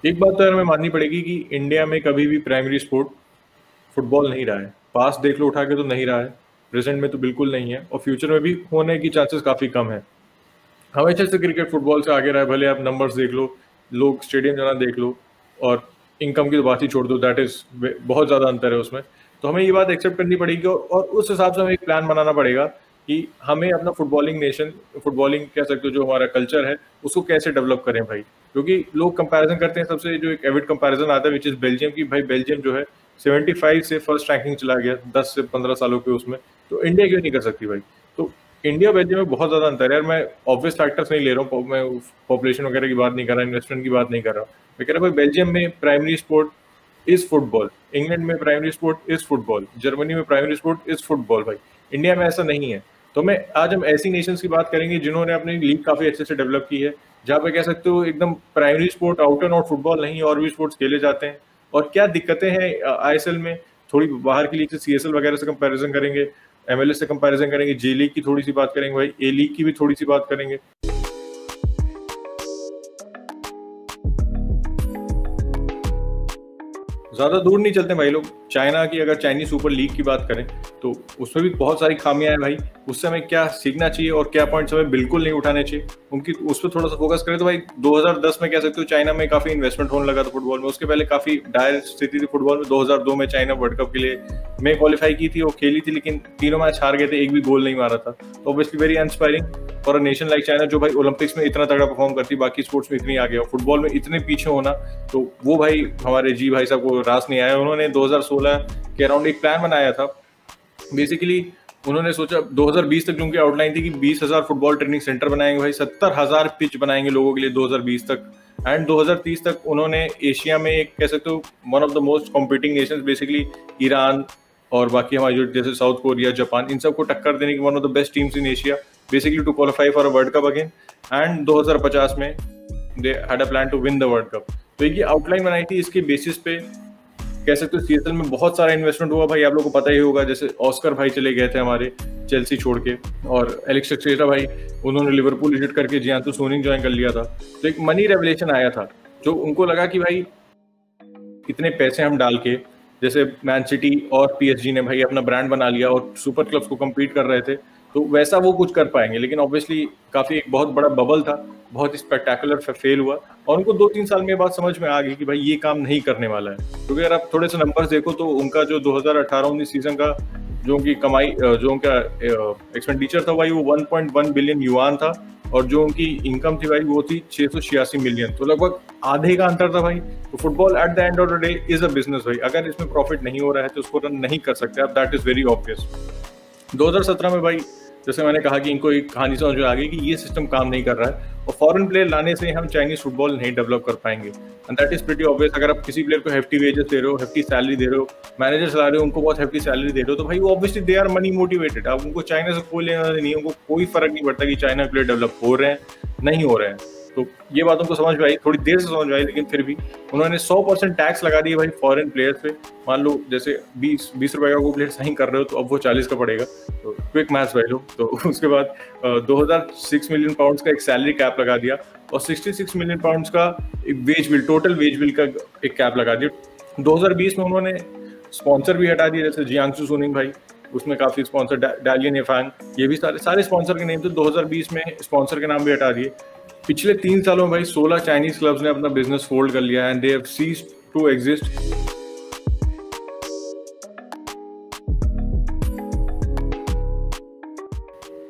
एक बात तो यार हमें माननी पड़ेगी कि इंडिया में कभी भी प्राइमरी स्पोर्ट फुटबॉल नहीं रहा है। पास देख लो उठा के तो नहीं रहा है, प्रेजेंट में तो बिल्कुल नहीं है, और फ्यूचर में भी होने की चांसेस काफी कम है। हमेशा से क्रिकेट फुटबॉल से आगे रहा है, भले आप नंबर्स देख लो, लोग स्टेडियम जाना देख लो, और इनकम की तो बात ही छोड़ दो, दैट इज बहुत ज्यादा अंतर है उसमें। तो हमें ये बात एक्सेप्ट करनी पड़ेगी, और उस हिसाब से हमें एक प्लान बनाना पड़ेगा कि हमें अपना फुटबॉलिंग नेशन, फुटबॉलिंग कह सकते हो जो हमारा कल्चर है, उसको कैसे डेवलप करें भाई। क्योंकि लोग कंपैरिजन करते हैं, सबसे जो एक एविड कंपैरिजन आता है विच इज बेल्जियम की, भाई बेल्जियम जो है 75 से फर्स्ट रैंकिंग चला गया 10 से 15 सालों के उसमें, तो इंडिया क्यों नहीं कर सकती भाई। तो इंडिया बेल्जियम में बहुत ज्यादा अंतर है यार। मैं ऑब्वियस फैक्टर्स नहीं ले रहा हूँ, मैं पॉपुलेशन वगैरह की बात नहीं कर रहा, इन्वेस्टमेंट की बात नहीं कर रहा। मैं कह रहा भाई बेल्जियम में primary sport is football, England में primary sport is football, Germany में प्राइमरी स्पोर्ट इज फुटबॉल भाई। इंडिया में ऐसा नहीं है। तो मैं आज हम ऐसी नेशंस की बात करेंगे जिन्होंने अपनी लीग काफी अच्छे से डेवलप की है, जहाँ पे कह सकते हो एकदम primary sport out and out football नहीं, और भी स्पोर्ट्स खेले जाते हैं। और क्या दिक्कतें हैं आईएसएल में, थोड़ी बाहर की लीग से सीएसएल वगैरह से कंपैरिजन करेंगे, एमएलएस से कंपैरिजन करेंगे, जे लीग की थोड़ी सी बात करेंगे भाई, ए लीग की भी थोड़ी सी बात करेंगे। ज्यादा दूर नहीं चलते भाई लोग, चाइना की अगर चाइनीज सुपर लीग की बात करें तो उसमें भी बहुत सारी खामियां हैं भाई। उससे हमें क्या सीखना चाहिए और क्या पॉइंट्स हमें बिल्कुल नहीं उठाने चाहिए, उनकी उस पर थोड़ा सा फोकस करें तो भाई 2010 में कह सकते हो चाइना में काफी इन्वेस्टमेंट होने लगा था फुटबॉल में। उसके पहले काफी डायर स्थिति थी फुटबॉल में। 2002 में चाइना वर्ल्ड कप के लिए में क्वालिफाई की थी और खेली थी, लेकिन तीनों मैच हार गए थे, एक भी गोल नहीं मारा था। तो obviously very inspiring for a nation like China, जो भाई ओलंपिक्स में इतना तगड़ा परफॉर्म करती, बाकी स्पोर्ट्स में इतनी आगे, और फुटबॉल में इतने पीछे होना, तो वो भाई हमारे जी भाई साहब को रास नहीं आया। उन्होंने 2016 के अराउंड एक प्लान बनाया था। बेसिकली उन्होंने सोचा 2020 तक जो उनकी आउटलाइन थी कि 20,000 फुटबॉल ट्रेनिंग सेंटर बनाएंगे भाई, 70,000 पिच बनाएंगे लोगों के लिए 2020 तक, एंड 2030 तक उन्होंने एशिया में एक कह सकते हो one of the most competing Nations, basically Iran और बाकी हमारे जो जैसे साउथ कोरिया, जापान, इन सबको टक्कर देने की one of the best teams in Asia, basically to qualify for a world cup again. And 2050 में they had a plan to win the world cup. तो ये आउटलाइन बनाई थी, इसके बेसिस पे कह सकते हो सीएसएल में बहुत सारा इन्वेस्टमेंट हुआ भाई। आप लोगों को पता ही होगा, जैसे ऑस्कर भाई चले गए थे हमारे चेल्सी छोड़ के, और एलेक्स टेक्सेरा भाई उन्होंने लिवरपूल विजिट करके जियांतो सोनिंग ज्वाइन कर लिया था। तो एक मनी रेवलेशन आया था, जो उनको लगा कि भाई इतने पैसे हम डाल के, जैसे मैन सिटी और पीएसजी ने भाई अपना ब्रांड बना लिया और सुपर क्लब्स को कम्पीट कर रहे थे, तो वैसा वो कुछ कर पाएंगे। लेकिन ऑब्वियसली काफी एक बहुत बड़ा बबल था, बहुत ही स्पेक्टेकुलर फेल हुआ, और उनको 2-3 साल में बात समझ में आ गई कि भाई ये काम नहीं करने वाला है। क्योंकि अगर आप थोड़े से नंबर्स देखो तो उनका जो 2018-19 सीजन का जो उनकी कमाई, जो उनका एक्सपेंडिचर था भाई, वो 1.1 बिलियन युआन था, और जो उनकी इनकम थी भाई वो थी 686 मिलियन। तो लगभग आधे का अंतर था भाई। तो football at the end of the day is a business भाई, अगर इसमें प्रॉफिट नहीं हो रहा है तो उसको रन नहीं कर सकते आप, दैट इज वेरी ऑब्वियस। 2017 में भाई जैसे मैंने कहा कि इनको एक कहानी समझ में आ गई कि ये सिस्टम काम नहीं कर रहा है, और फॉरेन प्लेयर लाने से हम चाइनीज फुटबॉल नहीं डेवलप कर पाएंगे, and that is pretty obvious. अगर आप किसी प्लेयर को हेफ्टी वेजेस दे रहे हो, हेफ्टी सैलरी दे रहे हो, मैनेजर ला रहे हो, उनको बहुत हेफ्टी सैलरी दे रहे हो, तो भाई वो obviously they are money motivated. अब उनको चाइना से कोई लेना नहीं है, उनको कोई फर्क नहीं पड़ता कि चाइना प्लेयर डेवलप हो रहे हैं नहीं हो रहे हैं। तो ये बात उनको समझ में आई, थोड़ी देर से समझ में आई, लेकिन फिर भी उन्होंने 100% टैक्स लगा दिया भाई फॉरेन प्लेयर्स पे। मान लो जैसे 20 रुपए का कोई प्लेयर साइन कर रहे हो तो अब वो 40 का पड़ेगा, तो क्विक मैथ्स भाई लोग। तो उसके बाद 2006 मिलियन पाउंड्स का एक सैलरी कैप लगा दिया, और 66 मिलियन पाउंड्स का एक wage bill, total wage bill का एक कैप लगा दिया। 2020 में उन्होंने स्पॉन्सर भी हटा दिया, जैसे जियांगसू सुनिंग भाई, उसमें काफी स्पॉन्सर, डालियन एफांग, ये भी सारे स्पॉन्सर के नेम थे। 2020 में स्पॉन्सर के नाम भी हटा दिए। पिछले 3 सालों में भाई 16 चाइनीज क्लब्स ने अपना बिजनेस फोल्ड कर लिया, and they have ceased to exist.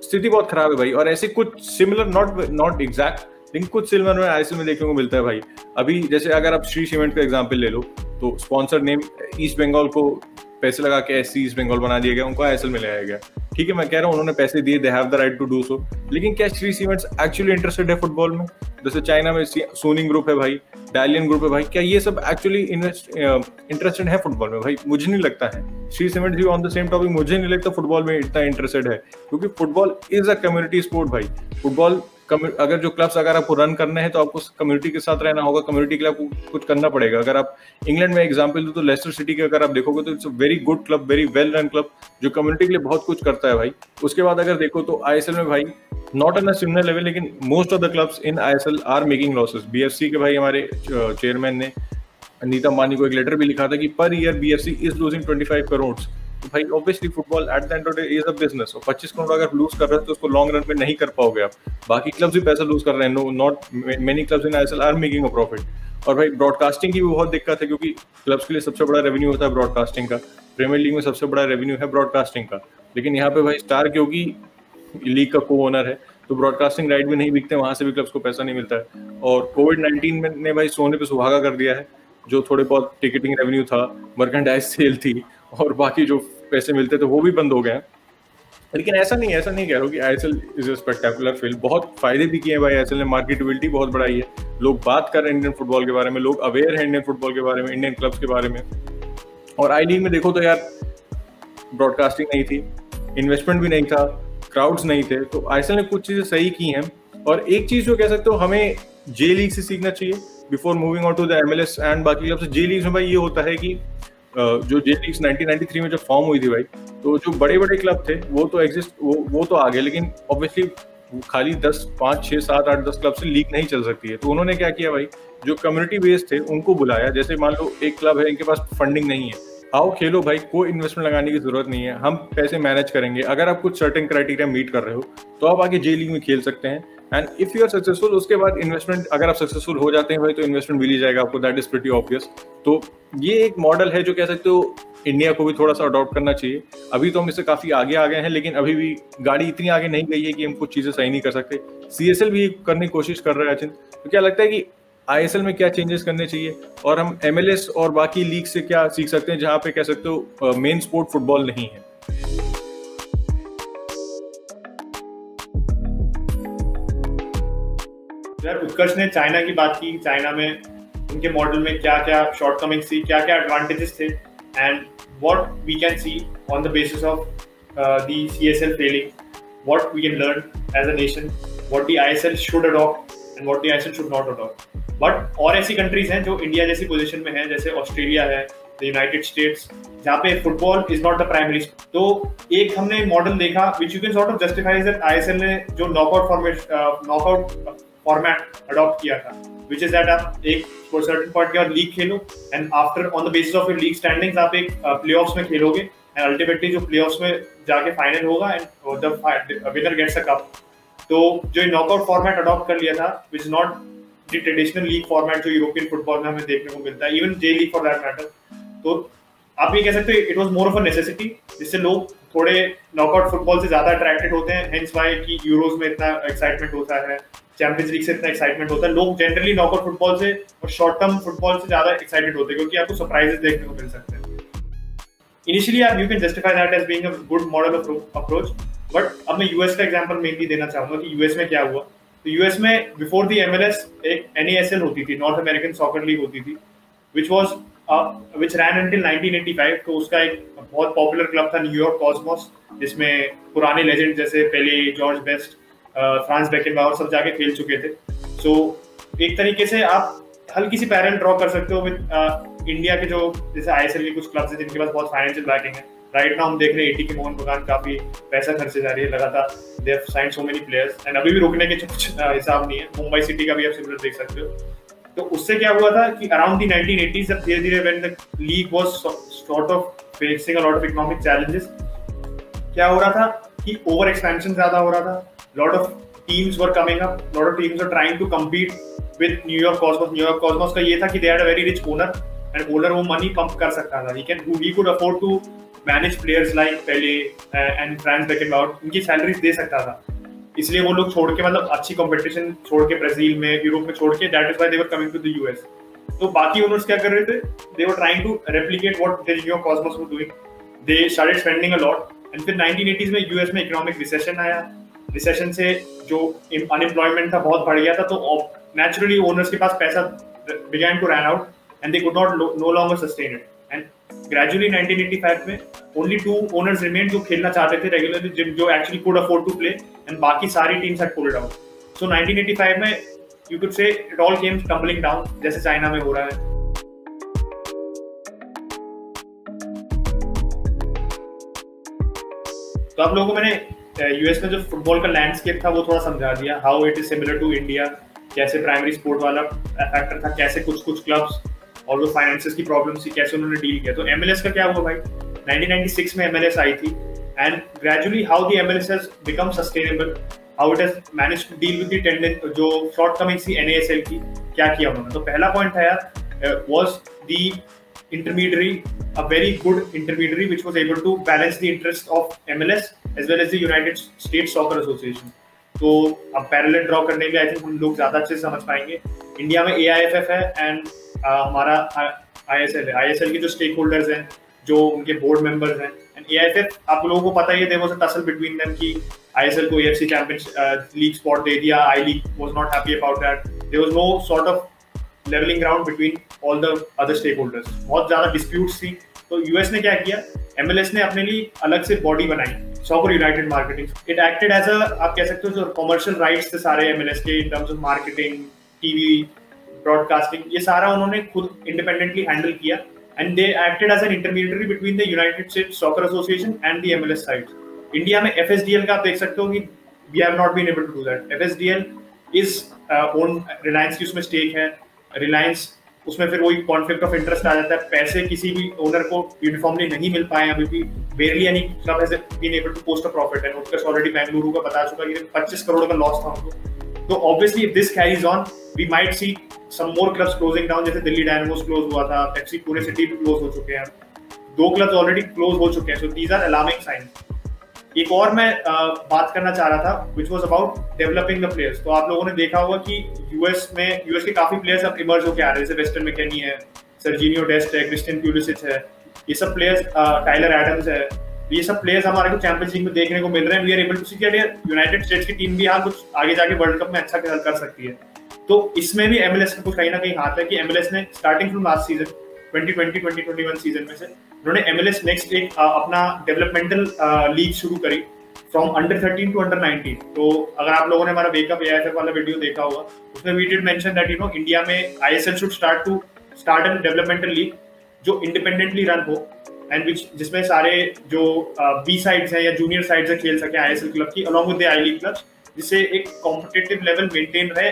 स्थिति बहुत खराब है भाई, और ऐसे कुछ सिमिलर, नॉट एग्जैक्ट, लेकिन कुछ सिमिलर में आईएसएल में देखने को मिलता है भाई। अभी जैसे अगर आप श्री सीमेंट का एग्जांपल ले लो, तो स्पॉन्सर नेम ईस्ट बंगाल को पैसे लगा के एससी ईस्ट बंगाल बना दिया गया, उनको आईएसएल में लाया गया। ठीक है, मैं कह रहा हूँ उन्होंने पैसे दिए, they have the right to do so, लेकिन क्या श्री सीमेंट्स एक्चुअली इंटरेस्टेड है फुटबॉल में? जैसे चाइना में सोनिंग ग्रुप है भाई, डालियन ग्रुप है भाई, क्या ये सब एक्चुअली इंटरेस्टेड है फुटबॉल में भाई? मुझे नहीं लगता है। श्री सीमेंट्स भी ऑन द सेम टॉपिक, मुझे नहीं लगता फुटबॉल में इतना इंटरेस्टेड है, क्योंकि football is a community sport भाई। फुटबॉल अगर जो क्लब्स अगर आपको रन करने हैं तो आपको कम्युनिटी के साथ रहना होगा, कम्युनिटी के लिए आपको कुछ करना पड़ेगा। अगर आप इंग्लैंड में एग्जांपल दो तो लेस्टर सिटी के अगर आप देखोगे तो it's a very good club, very well run club, जो कम्युनिटी के लिए बहुत कुछ करता है भाई। उसके बाद अगर देखो तो आईएसएल में भाई not on a similar level, लेकिन most of the clubs in ISL are making losses. BFC के भाई हमारे चेयरमैन ने अनीता मानी को एक लेटर भी लिखा था कि per year BFC is losing 25 crore. तो भाई obviously football at the end of the day is a business, और 25 करोड़ अगर लूज कर रहे हो तो उसको लॉन्ग रन में नहीं कर पाओगे आप। बाकी क्लब्स भी पैसा लूज कर रहे हैं, no not many clubs in ISL are making a profit. और भाई ब्रॉडकास्टिंग की भी बहुत दिक्कत है, क्योंकि क्लब्स के लिए सबसे बड़ा रेवेन्यू होता है ब्रॉडकास्टिंग का। प्रीमियर लीग में सबसे बड़ा रेवेन्यू है ब्रॉडकास्टिंग का, लेकिन यहाँ पे भाई स्टार क्योंकि लीग का को ओनर है तो ब्रॉडकास्टिंग राइट भी नहीं बिकते, वहां से भी क्लब्स को पैसा नहीं मिलता है। और कोविड-19 ने भाई सोने पे सुहागा कर दिया है। जो थोड़े बहुत टिकटिंग रेवेन्यू था, मर्केंडाइज सेल थी, और बाकी जो पैसे मिलते थे वो भी बंद हो गए हैं। लेकिन ऐसा नहीं कह रहा हूँ कि ISL is a spectacular field. बहुत फायदे भी किए हैं भाई आईएसएल ने, मार्केटेबिलिटी बहुत बढ़ाई है, लोग बात कर रहे हैं इंडियन फुटबॉल के बारे में, लोग अवेयर हैं इंडियन फुटबॉल के बारे में, इंडियन क्लब्स के बारे में। और आई लीग में देखो तो यार ब्रॉडकास्टिंग नहीं थी, इन्वेस्टमेंट भी नहीं था, क्राउड्स नहीं थे, तो आईएसएल ने कुछ चीजें सही की हैं। और एक चीज जो कह सकते हो हमें जे लीग से सीखना चाहिए before moving on to the MLS and बाकी क्लब्स। जे लीग में भाई ये होता है कि जो जे लीग 1993 में जब फॉर्म हुई थी भाई, तो जो बड़े बड़े क्लब थे वो तो एग्जिस्ट वो तो आ गए, लेकिन ऑब्वियसली खाली 10, 5, 6, 7, 8, 10 क्लब से लीग नहीं चल सकती है। तो उन्होंने क्या किया भाई, जो कम्युनिटी बेस्ड थे उनको बुलाया। जैसे मान लो एक क्लब है, इनके पास फंडिंग नहीं है, आओ खेलो भाई, कोई इन्वेस्टमेंट लगाने की जरूरत नहीं है, हम पैसे मैनेज करेंगे। अगर आप कुछ सर्टेन क्राइटेरिया मीट कर रहे हो तो आप आगे जे लीग में खेल सकते हैं। And if you are successful, उसके बाद इन्वेस्टमेंट, अगर आप सक्सेसफुल हो जाते हैं भाई तो इन्वेस्टमेंट मिल ही जाएगा आपको, दैट इज प्रीटी ऑब्वियस। तो ये एक मॉडल है जो कह सकते हो इंडिया को भी थोड़ा सा अडॉप्ट करना चाहिए। अभी तो हम इससे काफी आगे आ गए हैं, लेकिन अभी भी गाड़ी इतनी आगे नहीं गई है कि हम कुछ चीजें सही नहीं कर सकते। सीएसएल भी करने की कोशिश कर रहा है अचिंत। तो क्या लगता है कि आईएसएल में क्या चेंजेस करने चाहिए, और हम एमएलएस और बाकी लीग से क्या सीख सकते हैं जहां पे कह सकते हो मेन स्पोर्ट फुटबॉल नहीं है? यार उत्कर्ष ने चाइना की बात की, चाइना में उनके मॉडल में क्या क्या शॉर्टकमिंग्स थी, क्या क्या एडवांटेजेस थे, and what we can see on the basis of the CSL failing, what we can learn as a nation, what the ISL should adopt and what the ISL should not adopt. But और ऐसी countries हैं जो India जैसी position में है, जैसे Australia है, the United states, जहाँ पे football is not the primary. तो एक हमने मॉडल देखा which you can sort of justify that ISL ने जो नॉकआउट फॉर्मेट अडॉप्ट किया था, विच इज दैट आप एक सर्टेन पॉइंट के बाद league Khelo and after on the basis of your league standings आप एक प्लेऑफ्स में खेलोगे एंड अल्टीमेटली जो प्लेऑफ्स में जाके फाइनल होगा and the winner gets a cup. तो जो नॉकआउट फॉर्मेट अडॉप्ट कर लिया था, which is not the traditional league format जो यूरोपियन फुटबॉल में हमें देखने को मिलता है, even J league for that matter. तो आप ये कह सकते हो it was more of a necessity, जिससे लोग थोड़े नॉकआउट फुटबॉल से ज्यादा अट्रैक्टेड होते हैं। हेंस व्हाई कि यूरोज में इतना एक्साइटमेंट होता है, चैंपियंस लीग से इतना एक्साइटमेंट होता है। लोग जनरली नॉकआउट फुटबॉल से और शॉर्ट टर्म फुटबॉल से ज्यादा एक्साइटेड होते हैं, क्योंकि आपको सरप्राइजेस देखने को मिल सकते हैं। Initially you can justify that as being a good model approach, but अब मैं यूएस का एग्जांपल मेनली देना चाहूंगा कि यूएस में क्या हुआ। तो यूएस में बिफोर द एमएलएस एक एनएएसएल होती थी, नॉर्थ अमेरिकन सॉकर लीग होती थी, which ran until 1985। तो उसका एक बहुत पॉपुलर क्लब था न्यूयॉर्क कॉस्मोस, जिसमें पुराने लेजेंड जैसे पेले, जॉर्ज बेस्ट, फ्रांस बेकेनबावर सब जाके खेल चुके थे। सो एक तरीके से आप हल्की सी पैरेलल ड्रॉ कर सकते हो विद इंडिया के जो जैसे आईएसएल के कुछ क्लब्स हैं जिनके पास बहुत फाइनेंशियल बैकिंग है। राइट नाउ हम देख रहे हैं एटी के मोहन बगान काफी पैसा खर्चे जा रही है लगातार, they have signed so many players and अभी भी रुकने के कुछ हिसाब नहीं है। मुंबई सिटी का भी आप सिमिलर देख सकते हो। तो उससे क्या हुआ था कि अराउंड द 1980s जब धीरे धीरे when the league was sort of facing a lot of economic challenges, क्या हो रहा था कि ओवर एक्सपेंशन ज्यादा हो रहा था, lot of teams were coming up, lot of teams were trying to compete with New York Cosmos. New York Cosmos का ये था कि they had a very rich owner and owner वो मनी पंप कर सकता था, he could afford to manage players like Pele and Franz Beckenbauer, उनकी salaries दे सकता था। इसलिए वो लोग छोड़ के, मतलब अच्छी कंपटीशन छोड़ के, ब्राजील में, यूरोप में छोड़ के, that is why they were coming to the US. तो बाकी ओनर्स क्या कर रहे थे, they were trying to replicate what the New York Cosmos were doing, they started spending a lot and फिर 1980s में यूएस में इकोनॉमिक रिसेशन आया। रिसेशन से जो अनएम्प्लॉयमेंट था बहुत बढ़ गया था, तो नेचुरली ओनर्स के पास पैसा began to run out and they could not no longer sustain it and gradually 1985 में ओनली 2 ओनर्स रिमेन जो खेलना चाहते थे रेगुलरली, जो actually could afford to play, and बाकी सारी teams had pulled out. So 1985 में you could say it all came tumbling down, जैसे चाइना में हो रहा है। तो आप लोगों को मैंने यूएस में जो फुटबॉल का लैंडस्केप था वो थोड़ा समझा दिया, how it is similar to India, कैसे प्राइमरी स्पोर्ट वाला फैक्टर था, कैसे कुछ क्लब्स और वो फाइनेंसेस की प्रॉब्लम थी, कैसे उन्होंने डील किया। तो एमएलएस का क्या हुआ भाई, 1996 में एमएलएस आई थी, and gradually how the MLS has become sustainable, how it has managed to deal with the tendency जो शॉर्टकमिंग्स थी एनएएसएल की, क्या किया उन्होंने। तो पहला पॉइंट था यार was the intermediary, a very good intermediary which was able to balance the interest of MLS as well as the United States Soccer Association. तो अब पैरेलल ड्रॉ करने में आई थिंक हम लोग ज्यादा अच्छे से समझ पाएंगे। इंडिया में AIFF है एंड हमारा ISL है। ISL के जो स्टेक होल्डर्स हैं, जो उनके बोर्ड मेंबर्स हैं, एंड AIFF आप लोगों को पता ही है, there was a tussle between them कि ISL को AFC चैंपियंस लीग स्पॉट दे दिया, I league was not happy about that, there was no sort of levelling ground between all the other stake holders, बहुत ज्यादा disputes थी। तो US ने क्या किया, एमएलएस ने अपने लिए अलग से बॉडी बनाई, soccer united marketing. It acted as a, आप कह सकते हो जो कमर्शियल राइट्स थे सारे एमएलएस के in terms of marketing, TV, broadcasting, ये सारा उन्होंने खुद इंडिपेंडेंटली हैंडल किया, and they acted as an intermediatory between the United States soccer association and the MLS side. India में एफएसडीएल का आप देख सकते हो कि we have not been able to do that. FSDL is own, Reliance की उसमें स्टेक है, रिलायंस उसमें फिर वही कॉन्फ्लिक्ट ऑफ इंटरेस्ट आ जाता है, पैसे किसी भी ओनर को यूनिफॉर्मली नहीं मिल पाए अभी भी, barely any club has been able to post a profit, and Utkarsh already Bengaluru का बता चुका कि 25 करोड़ का लॉस था उनको। तो obviously if this carries on we might see some more clubs closing down, जैसे दिल्ली डायनामोस क्लोज हुआ था, पेप्सी पूरे सिटी भी क्लोज हो चुके हैं, 2 क्लब्स ऑलरेडी क्लोज हो चुके हैं। So these are alarming signs. एक और मैं बात करना चाह रहा था which was about developing the players. तो आप लोगों ने देखा होगा कि यूएस के काफी प्लेयर्स अब इमर्ज होकर आ रहे हैं, जैसे वेस्टर्न मैकेनी है, सर्जिनियो डेस्ट है, क्रिस्टियन प्यूलिसिच है, ये सब प्लेयर्स, टाइलर एडम्स है, ये सब प्लेयर्स हमारे को चैंपियंस लीग में देखने को मिल रहे हैं। वी आर एबल टू सी कि यूनाइटेड स्टेट्स की टीम भी यहाँ कुछ आगे जाके वर्ल्ड कप में अच्छा कर सकती है। तो इसमें भी एमएलएस का कुछ कहीं ना कहीं हाथ है कि एमएलएस ने starting from last season 2020-2021 season में से उन्होंने एमएलएस नेक्स्ट एक अपना डेवलपमेंटल लीग शुरू करी फ्रॉम अंडर 13 टू अंडर 19। तो अगर आप लोगों ने हमारा वेकअप AIFF वाला वीडियो देखा होगा, उसमें we did mention that India में ISL should start an developmental league जो इंडिपेंडेंटली रन हो, एंड जिसमें सारे जो बी साइड्स हैं या जूनियर साइड्स है खेल सके ISL क्लब की along with the I league clubs, जिससे एक कॉम्पिटिटिव लेवल मेंटेन रहे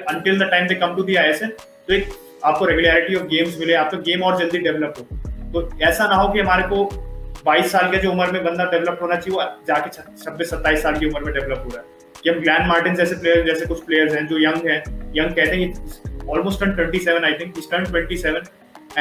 until the time they come to the ISL। तो एक आपको रेगुलरिटी ऑफ गेम्स मिले, आपका गेम और जल्दी डेवलप हो। तो ऐसा ना हो कि हमारे को 22 साल के जो उम्र में बंदा डेवलप होना चाहिए वो जाके 26-27 साल की उम्र में डेवलप हो रहा है। कि हम ग्लैन मार्टिन जैसे कुछ प्लेयर्स हैं जो यंग कहते हैं, almost turn 27, I think he's turned 27,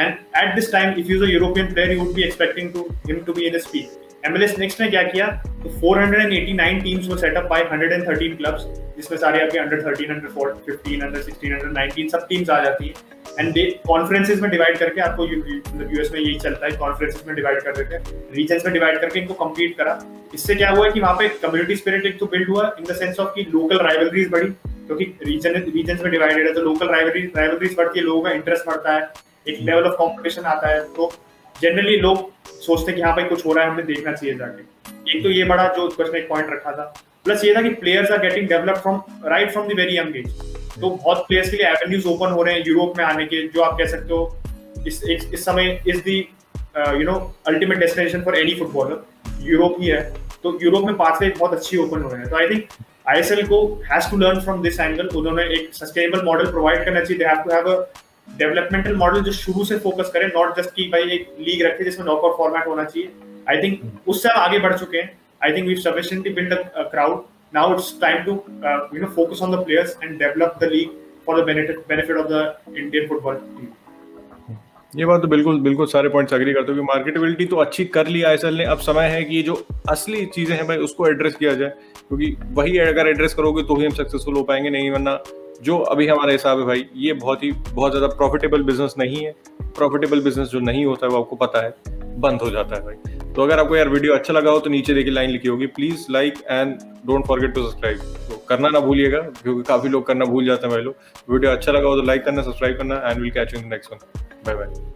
and at this time if he was a European player you would be expecting him to be in his peak। MLS next ने क्या किया, तो 489 teams were set up by 113 clubs, जिसमें सारे आपके under 13, under 15, under 16, under 19 सब teams आ जाती हैं, एंड दे कॉन्फ्रेंसेस में डिवाइड करके, आपको यूएस में यही चलता है, कॉन्फ्रेंसेस में डिवाइड कर देते हैं, रीजन्स में डिवाइड करके इनको कंप्लीट करा। इससे क्या हुआ है कि वहाँ पे कम्युनिटी स्पिरिट एक तो बिल्ड हुआ इन द सेंस ऑफ कि लोकल राइवलरीज बढ़ी, क्योंकि रीजन्स में डिवाइडेड है तो लोकल राइवलरीज बढ़ती है, लोगों का इंटरेस्ट बढ़ता है, एक लेवल ऑफ कॉम्पिटिशन आता है। तो जनरली लोग सोचते हैं कि हाँ भाई कुछ हो रहा है, हमें देखना चाहिए जाके। एक तो ये बड़ा जो क्वेश्चन एक पॉइंट रखा था, प्लस ये था कि players are getting develop from the very young age. तो बहुत प्लेयर्स के लिए एवेन्यूज ओपन हो रहे हैं यूरोप में आने के, जो आप कह सकते हो इस समय is the ultimate destination for any footballer Europe ही है। तो यूरोप में पाथवे बहुत अच्छी ओपन हो रहे हैं। तो आई थिंक ISL को has to learn from this angle. उन्होंने एक सस्टेनेबल मॉडल प्रोवाइड करना चाहिए। They have to have a developmental model जो शुरू से फोकस करे, नॉट जस्ट कि भाई एक लीग रखे जिसमें नॉकआउट फॉर्मेट होना चाहिए। आई थिंक उससे हम आगे बढ़ चुके हैं। I think we sufficiently build a crowd, now it's time to focus on the players and develop the league for the benefit of the Indian football team. ये बात तो बिल्कुल सारे पॉइंट्स एग्री करते हो कि मार्केटेबिलिटी तो अच्छी कर ली ISL ने। अब समय है कि ये जो असली चीजें हैं भाई उसको एड्रेस किया जाए, क्योंकि वही अगर एड्रेस करोगे तो ही हम सक्सेसफुल हो पाएंगे, नहीं वरना जो अभी हमारा हिसाब है भाई ये बहुत ज्यादा प्रॉफिटेबल बिजनेस नहीं है। प्रॉफिटेबल बिजनेस जो नहीं होता है वो आपको पता है बंद हो जाता है भाई। तो अगर आपको यार वीडियो अच्छा लगा हो तो नीचे देखिए लाइन लिखी होगी, please like and don't forget to subscribe. तो करना ना भूलिएगा, क्योंकि काफी लोग करना भूल जाते हैं भाई लोग। वीडियो अच्छा लगा हो तो लाइक करना, सब्सक्राइब करना, and will catch you in the next one. Bye bye.